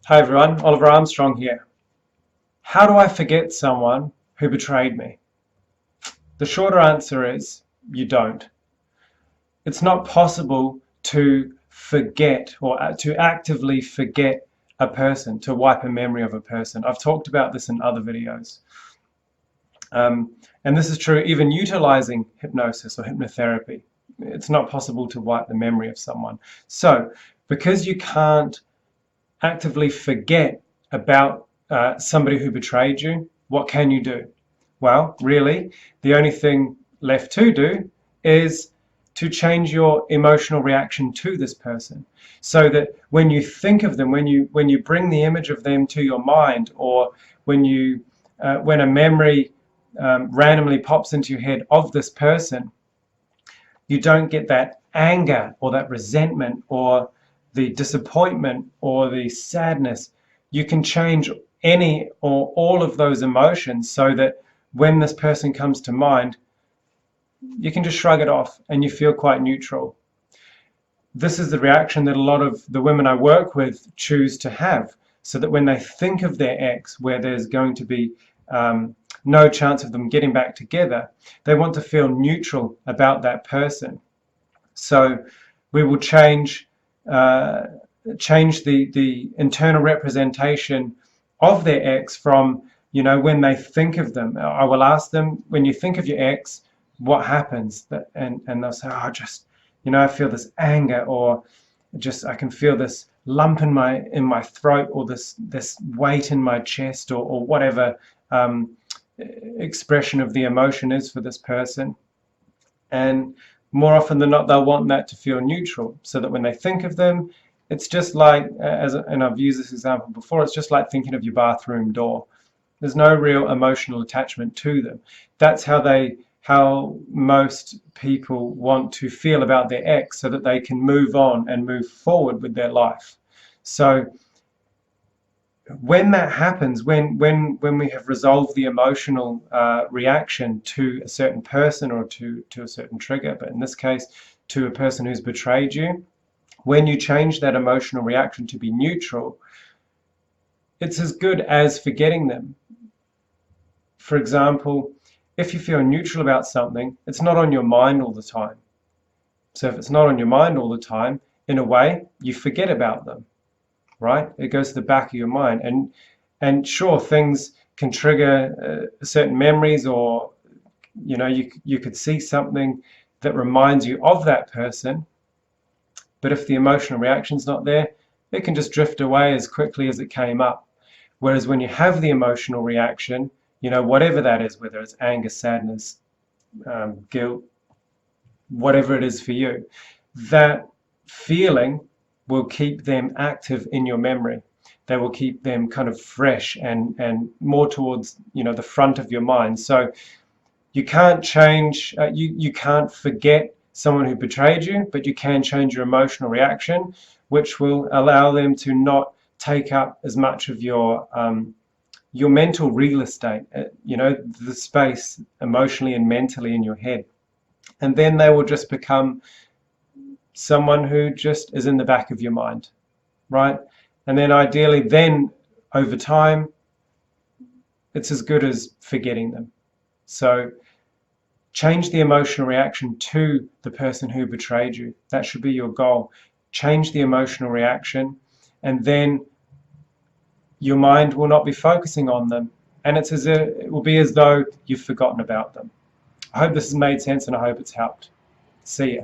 Hi everyone, Oliver Armstrong here. How do I forget someone who betrayed me? The shorter answer is you don't. It's not possible to forget or to actively forget a person, to wipe a memory of a person. I've talked about this in other videos. And this is true even utilizing hypnosis or hypnotherapy. It's not possible to wipe the memory of someone. So, because you can't actively forget about somebody who betrayed you, what can you do? Well, really, the only thing left to do is to change your emotional reaction to this person, so that when you think of them, when you bring the image of them to your mind, or when a memory randomly pops into your head of this person, you don't get that anger or that resentment or the disappointment or the sadness. You can change any or all of those emotions so that when this person comes to mind, you can just shrug it off and you feel quite neutral. This is the reaction that a lot of the women I work with choose to have, so that when they think of their ex, where there's going to be no chance of them getting back together, they want to feel neutral about that person. So we will change the internal representation of their ex from, when they think of them. I will ask them, when you think of your ex, what happens? And they'll say, oh, I feel this anger, or just I can feel this lump in my throat, or this weight in my chest, or whatever expression of the emotion is for this person. And more often than not, they'll want that to feel neutral, so that when they think of them, it's just like, and I've used this example before, it's just like thinking of your bathroom door. There's no real emotional attachment to them. That's how most people want to feel about their ex, so that they can move on and move forward with their life. So when that happens, when we have resolved the emotional reaction to a certain person or to a certain trigger, but in this case to a person who's betrayed you, when you change that emotional reaction to be neutral, it's as good as forgetting them. For example, if you feel neutral about something, it's not on your mind all the time. So if it's not on your mind all the time, in a way, you forget about them. Right? It goes to the back of your mind, and sure, things can trigger certain memories, or you could see something that reminds you of that person, but if the emotional reaction's not there, it can just drift away as quickly as it came up. Whereas when you have the emotional reaction, whatever that is, whether it's anger, sadness, guilt, whatever it is for you, that feeling will keep them active in your memory. They will keep them kind of fresh and more towards the front of your mind. So you can't change, you can't forget someone who betrayed you, but you can change your emotional reaction, which will allow them to not take up as much of your mental real estate, the space emotionally and mentally in your head. And then they will just become someone who just is in the back of your mind, right? And then ideally, then over time, it's as good as forgetting them. So change the emotional reaction to the person who betrayed you. That should be your goal. Change the emotional reaction, and then your mind will not be focusing on them, and it will be as though you've forgotten about them. I hope this has made sense, and I hope it's helped. See ya.